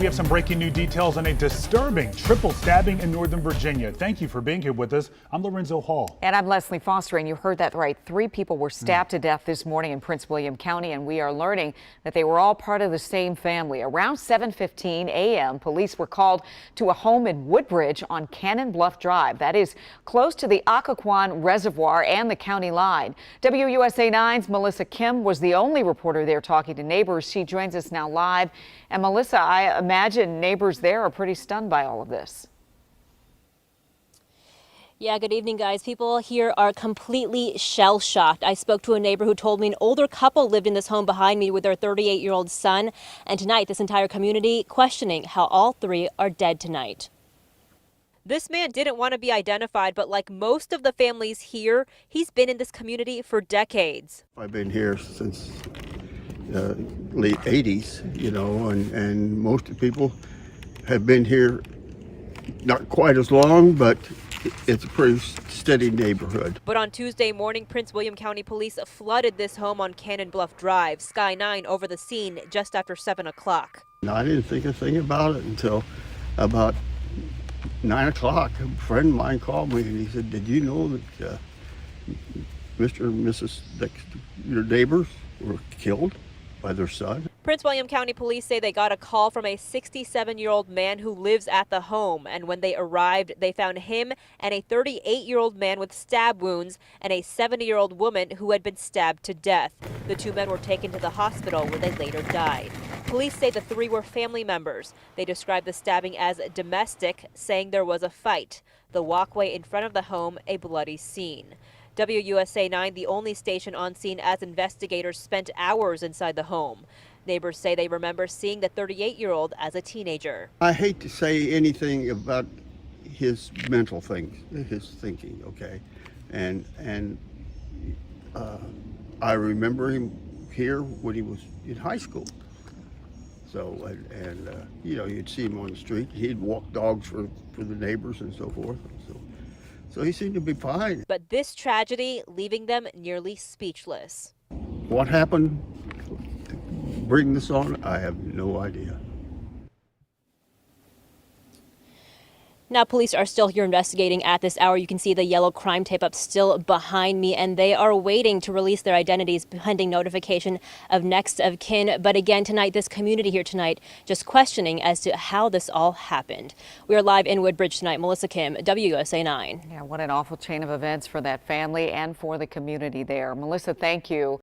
We have some breaking new details on a disturbing triple stabbing in Northern Virginia. Thank you for being here with us. I'm Lorenzo Hall. And I'm Leslie Foster, and you heard that right. 3 people were stabbed to death this morning in Prince William County, and we are learning that they were all part of the same family. Around 7:15 a.m., police were called to a home in Woodbridge on Cannon Bluff Drive. That is close to the Occoquan Reservoir and the county line. WUSA 9's Melissa Kim was the only reporter there talking to neighbors. She joins us now live. And Melissa, I imagine neighbors there are pretty stunned by all of this. Yeah, good evening, guys. People here are completely shell-shocked. I spoke to a neighbor who told me an older couple lived in this home behind me with their 38-year-old son. And tonight, this entire community questioning how all 3 are dead tonight. This man didn't want to be identified, but like most of the families here, he's been in this community for decades. I've been here since late 80s, you know, and most of the people have been here not quite as long, but it's a pretty steady neighborhood. But on Tuesday morning, Prince William County Police flooded this home on Cannon Bluff Drive. Sky 9 over the scene just after 7 o'clock. I didn't think a thing about it until about 9 o'clock. A friend of mine called me and he said, "Did you know that Mr. and Mrs. your neighbors were killed by their son?" Prince William County Police say they got a call from a 67-year-old man who lives at the home. And when they arrived, they found him and a 38-year-old man with stab wounds and a 70-year-old woman who had been stabbed to death. The 2 men were taken to the hospital where they later died. Police say the 3 were family members. They described the stabbing as domestic, saying there was a fight. The walkway in front of the home, a bloody scene. WUSA 9, the only station on scene as investigators spent hours inside the home. Neighbors say they remember seeing the 38-year-old as a teenager. I hate to say anything about his mental things, his thinking, okay? And I remember him here when he was in high school. So, you know, you'd see him on the street. He'd walk dogs for the neighbors and so forth. So he seemed to be fine. But this tragedy leaving them nearly speechless. What happened to bring this on, I have no idea. Now, police are still here investigating at this hour. You can see the yellow crime tape up still behind me, and they are waiting to release their identities pending notification of next of kin. But again, tonight, this community here tonight just questioning as to how this all happened. We are live in Woodbridge tonight. Melissa Kim, WUSA 9. Yeah, what an awful chain of events for that family and for the community there. Melissa, thank you.